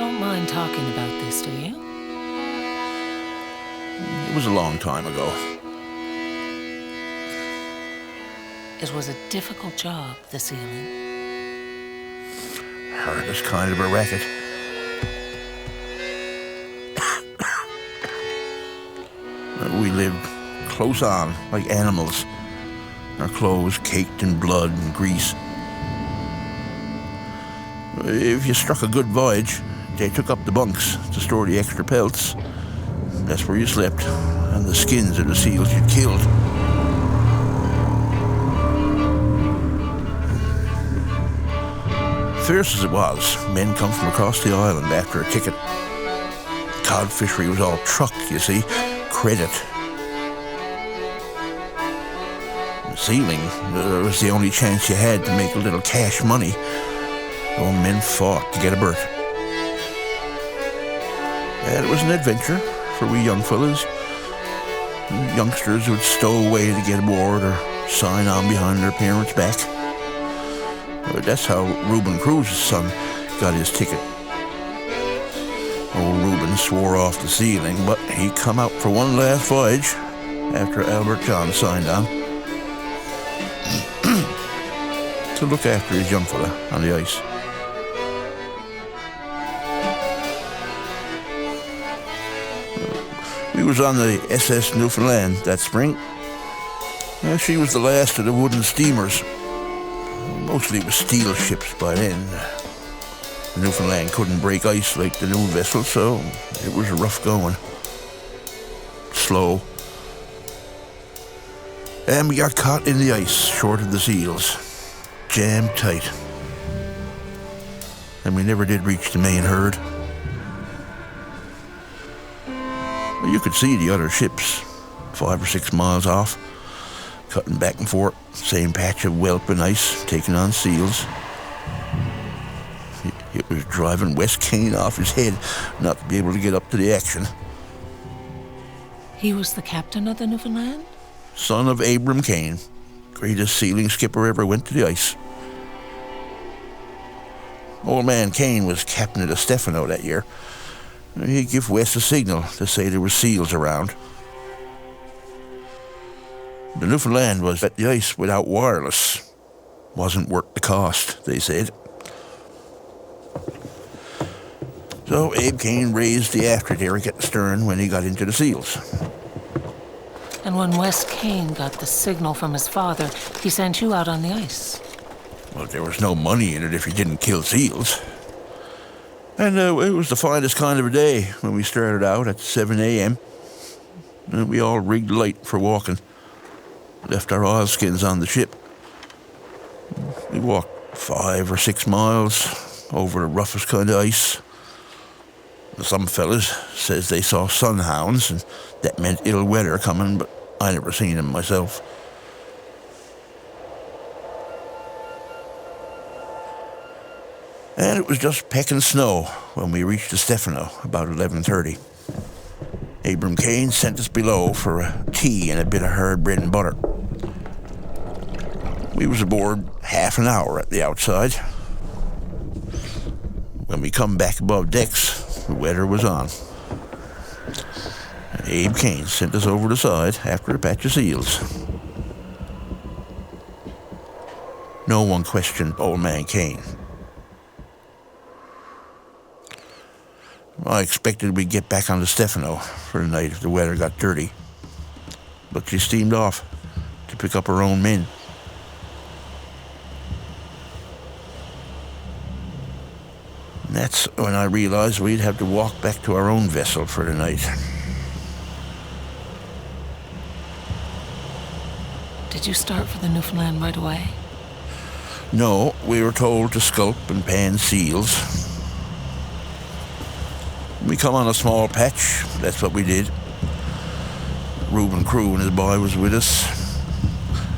don't mind talking about this, do you? It was a long time ago. It was a difficult job, the sealing. It was kind of a racket. We lived close on, like animals. Our clothes caked in blood and grease. If you struck a good voyage, they took up the bunks to store the extra pelts. That's where you slept, and the skins of the seals you'd killed. Fierce as it was, men come from across the island after a ticket. Cod fishery was all truck, you see, credit. Sealing was the only chance you had to make a little cash money. All men fought to get a berth. And it was an adventure for we young fellas. Youngsters would stow away to get aboard or sign on behind their parents' back. That's how Reuben Cruz's son got his ticket. Old Reuben swore off the sealing, but he come out for one last voyage after Albert John signed on to look after his young fella on the ice. We was on the SS Newfoundland that spring. She was the last of the wooden steamers. Mostly it was steel ships by then. The Newfoundland couldn't break ice like the new vessel, so it was rough going. Slow. And we got caught in the ice short of the seals. Jammed tight. And we never did reach the main herd. You could see the other ships 5 or 6 miles off, cutting back and forth, same patch of whelping ice, taking on seals. It was driving Wes Kane off his head not to be able to get up to the action. He was the captain of the Newfoundland? Son of Abram Kane, greatest sealing skipper ever went to the ice. Old man Kane was captain of the Stefano that year. He'd give Wes a signal to say there were seals around. The Newfoundland was at the ice without wireless. Wasn't worth the cost, they said. So Abe Kane raised the after derrick at the stern when he got into the seals. And when Wes Kane got the signal from his father, he sent you out on the ice. Well, there was no money in it if you didn't kill seals. And it was the finest kind of a day when we started out at 7 a.m. And we all rigged light for walking. Left our oilskins on the ship. We walked 5 or 6 miles over the roughest kind of ice. Some fellas says they saw sunhounds, and that meant ill weather coming, but I never seen them myself. And it was just pecking snow when we reached the Stefano about 11:30. Abram Kane sent us below for a tea and a bit of hard bread and butter. We was aboard half an hour at the outside. When we come back above decks, the weather was on. And Abe Kane sent us over the side after a patch of seals. No one questioned old man Kane. I expected we'd get back on the Stefano for the night if the weather got dirty. But she steamed off to pick up her own men. And that's when I realized we'd have to walk back to our own vessel for the night. Did you start for the Newfoundland right away? No, we were told to sculp and pan seals. We come on a small patch, that's what we did. Reuben Crew and his boy was with us,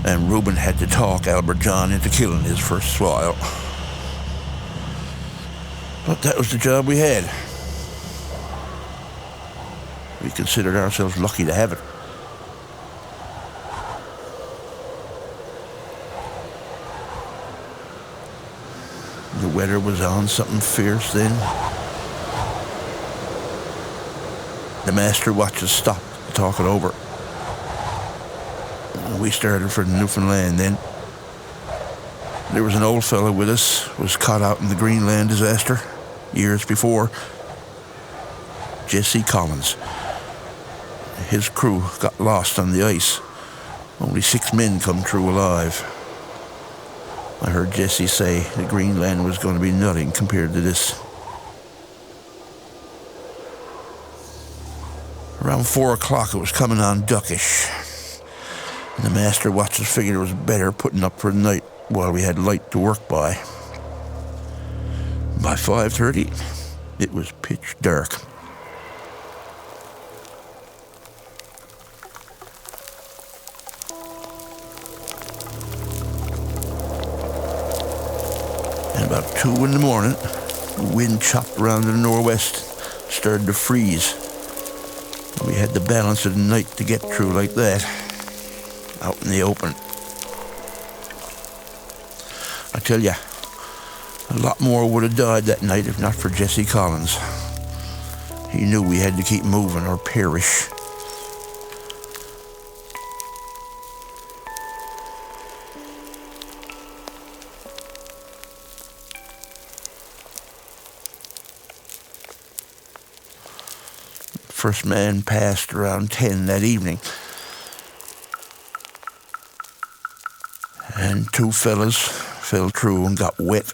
and Reuben had to talk Albert John into killing his first swallow. But that was the job we had. We considered ourselves lucky to have it. The weather was on something fierce then. the master watches stopped to talk it over. We started for Newfoundland then. There was an old fellow with us, was caught out in the Greenland disaster years before. Jesse Collins. His crew got lost on the ice. Only 6 men come through alive. I heard Jesse say the Greenland was going to be nothing compared to this. Around 4 o'clock it was coming on duckish. And the master watches figured it was better putting up for the night while we had light to work by. By 5:30, it was pitch dark. And about 2 in the morning, the wind chopped around to the northwest, started to freeze. And we had the balance of the night to get through like that, out in the open. I tell ya, a lot more would have died that night if not for Jesse Collins. He knew we had to keep moving or perish. First man passed around 10 that evening. And 2 fellas fell through and got wet.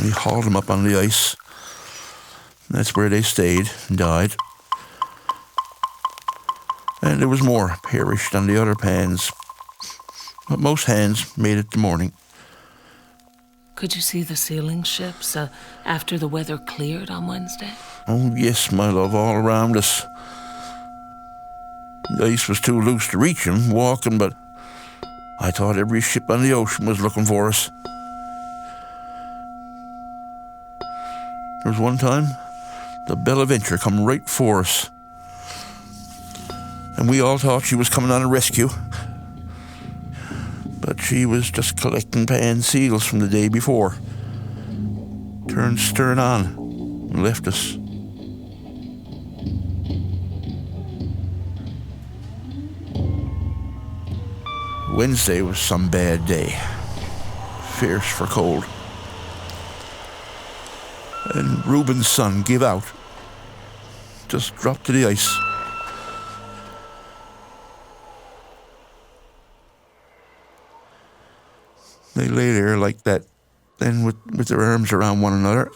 We hauled them up on the ice. That's where they stayed and died. And there was more perished on the other pans. But most hands made it to morning. Could you see the sealing ships after the weather cleared on Wednesday? Oh, yes, my love, all around us. The ice was too loose to reach them walking, but I thought every ship on the ocean was looking for us. There was one time, the Bellaventure come right for us. And we all thought she was coming on a rescue. But she was just collecting pan seals from the day before. Turned stern on and left us. Wednesday was some bad day. Fierce for cold. And Reuben's son give out. Just dropped to the ice. They lay there like that, then with their arms around one another.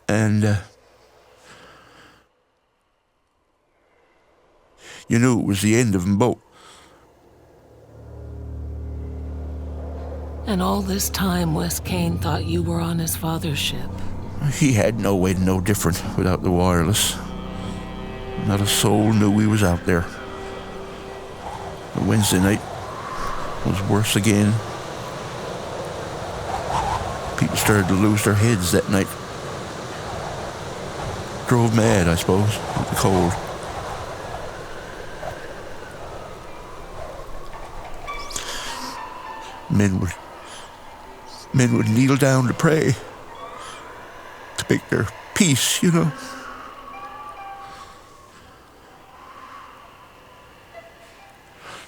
And you knew it was the end of them both. And all this time, Wes Kane thought you were on his father's ship. He had no way to know different without the wireless. Not a soul knew we was out there. But Wednesday night was worse again. People started to lose their heads that night. Drove mad, I suppose, with the cold. Men would kneel down to pray, to make their peace, you know.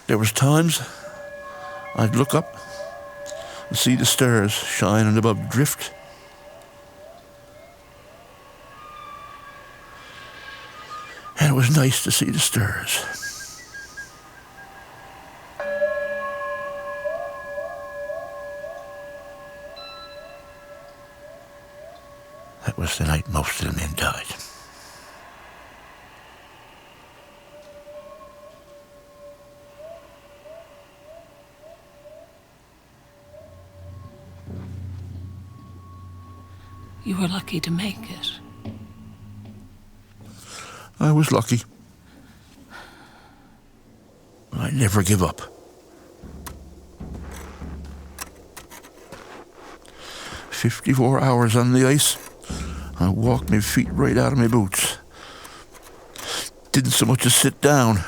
There was times I'd look up and see the stars shining above the drift. And it was nice to see the stars. That was the night most of the men died. You were lucky to make it. I was lucky. I never give up. 54 hours on the ice. I walked my feet right out of my boots. Didn't so much as sit down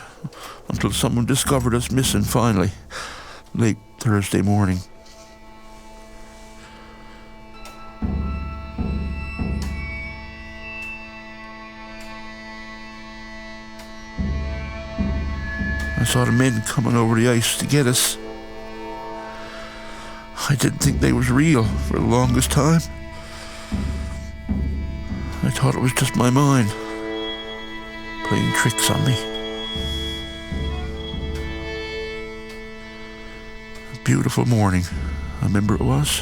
until someone discovered us missing finally, late Thursday morning. I saw the men coming over the ice to get us. I didn't think they was real for the longest time. I thought it was just my mind playing tricks on me. A beautiful morning, I remember it was.